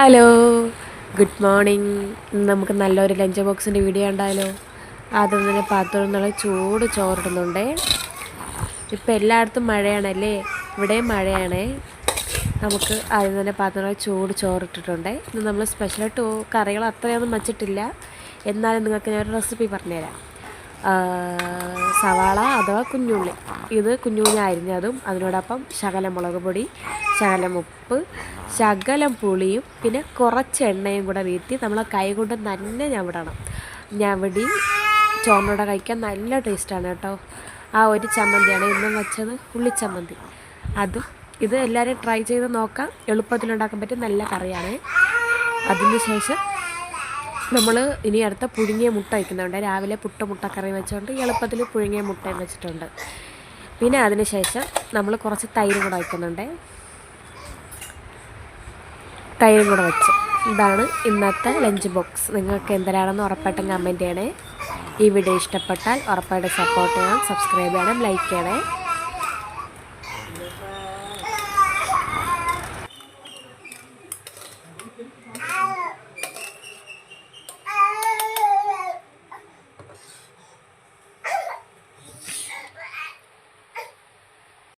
Hello, good morning. നമുക്ക് നല്ലൊരു lunch ബോക്സിൻ്റെ വീഡിയോ ഉണ്ടായാലോ? ആദ്യം തന്നെ പാത്രം നല്ല ചൂട് ചോറിടുന്നുണ്ടേ. ഇപ്പം എല്ലായിടത്തും മഴയാണല്ലേ, ഇവിടെയും മഴയാണേ. നമുക്ക് ആദ്യം തന്നെ പാത്രം ചൂട് ചോറിട്ടിട്ടുണ്ട്. ഇന്ന് നമ്മൾ സ്പെഷ്യലായിട്ട് കറികൾ അത്രയൊന്നും വച്ചിട്ടില്ല, എന്നാലും നിങ്ങൾക്ക് ഞാനൊരു റെസിപ്പി പറഞ്ഞുതരാം. സവാള അഥവാ കുഞ്ഞുള്ളി, ഇത് കുഞ്ഞുള്ളി അരിഞ്ഞതും അതിനോടൊപ്പം ശകലം മുളക് പൊടി, ശകലം ഉപ്പ്, ശകലം പുളിയും പിന്നെ കുറച്ച് എണ്ണയും കൂടെ വീഴ്ത്തി നമ്മൾ കൈ കൊണ്ട് തന്നെ ഞവടി ചോറിനോടെ കഴിക്കാൻ നല്ല ടേസ്റ്റാണ് കേട്ടോ. ആ ഒരു ചമ്മന്തിയാണ് ഇന്നും വെച്ചത്, ഉള്ളിച്ചമ്മന്തി. ഇത് എല്ലാവരും ട്രൈ ചെയ്ത് നോക്കാം, എളുപ്പത്തിലുണ്ടാക്കാൻ പറ്റിയ നല്ല കറിയാണ്. അതിന് ശേഷം നമ്മൾ ഇനി അടുത്ത പുഴുങ്ങിയ മുട്ട വയ്ക്കുന്നുണ്ട്. രാവിലെ മുട്ടക്കറി വെച്ചുകൊണ്ട് എളുപ്പത്തിൽ പുഴുങ്ങിയ മുട്ടയും വെച്ചിട്ടുണ്ട്. പിന്നെ അതിന് ശേഷം നമ്മൾ കുറച്ച് തൈരും കൂടെ വയ്ക്കുന്നുണ്ട്. തൈരും കൂടെ വെച്ച് ഇതാണ് ഇന്നത്തെ ലഞ്ച് ബോക്സ്. നിങ്ങൾക്ക് എന്തരാണെന്ന് ഉറപ്പായിട്ടും കമൻറ്റ് ചെയ്യണേ. ഈ വീഡിയോ ഇഷ്ടപ്പെട്ടാൽ ഉറപ്പായിട്ട് സപ്പോർട്ട് ചെയ്യണം, സബ്സ്ക്രൈബ് ചെയ്യണം, ലൈക്ക് ചെയ്യണേ.